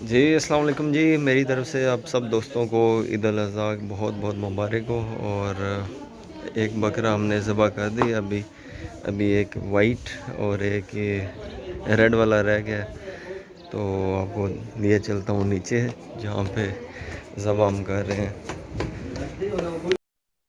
जी अस्सलाम वालेकुम जी, मेरी तरफ़ से आप सब दोस्तों को ईद उल अज़हा बहुत बहुत मुबारक हो। और एक बकरा हमने ज़बह कर दी। अभी अभी एक वाइट और एक ये रेड वाला रह गया। तो आपको लिए चलता हूँ नीचे जहाँ पे ज़बह हम कर रहे हैं।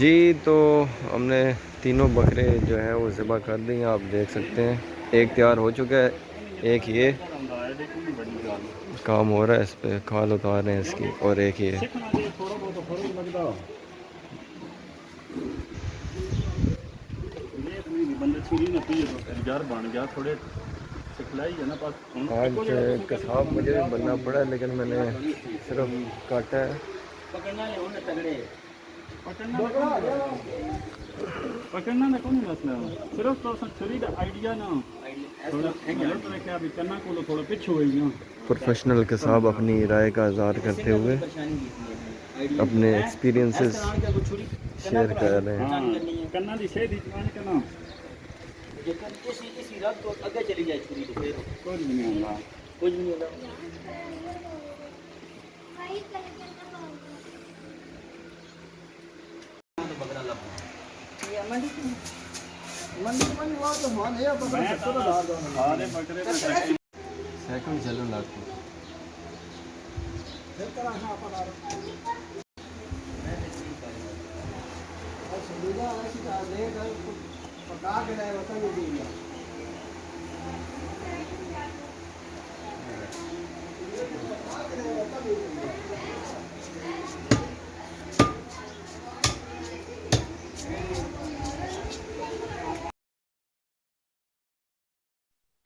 जी तो हमने तीनों बकरे जो हैं वो ज़िबा कर दी हैं, आप देख सकते हैं। एक तैयार हो चुका है, एक ये काम हो रहा है, इस पे खाल उतार रहे हैं इसकी, और एक ये आज कसाब मुझे भी बनना पड़ा, लेकिन मैंने सिर्फ काटा है। पकड़ना ना कौन मसला सिर्फ तो छुरी का आइडिया ना थोड़ा क्या भी करना को थोड़ा पीछे हुई ना। प्रोफेशनल कसाब अपनी राय का इज़हार करते हुए अपने एक्सपीरियंसेस शेयर कर रहे हैं। करना दी सही दीवान करना इसी रात तो आगे चली जाए छुरी तो फिर कुछ भी नहीं होगा कुछ भी नहीं होगा। सेकंड चलो लाख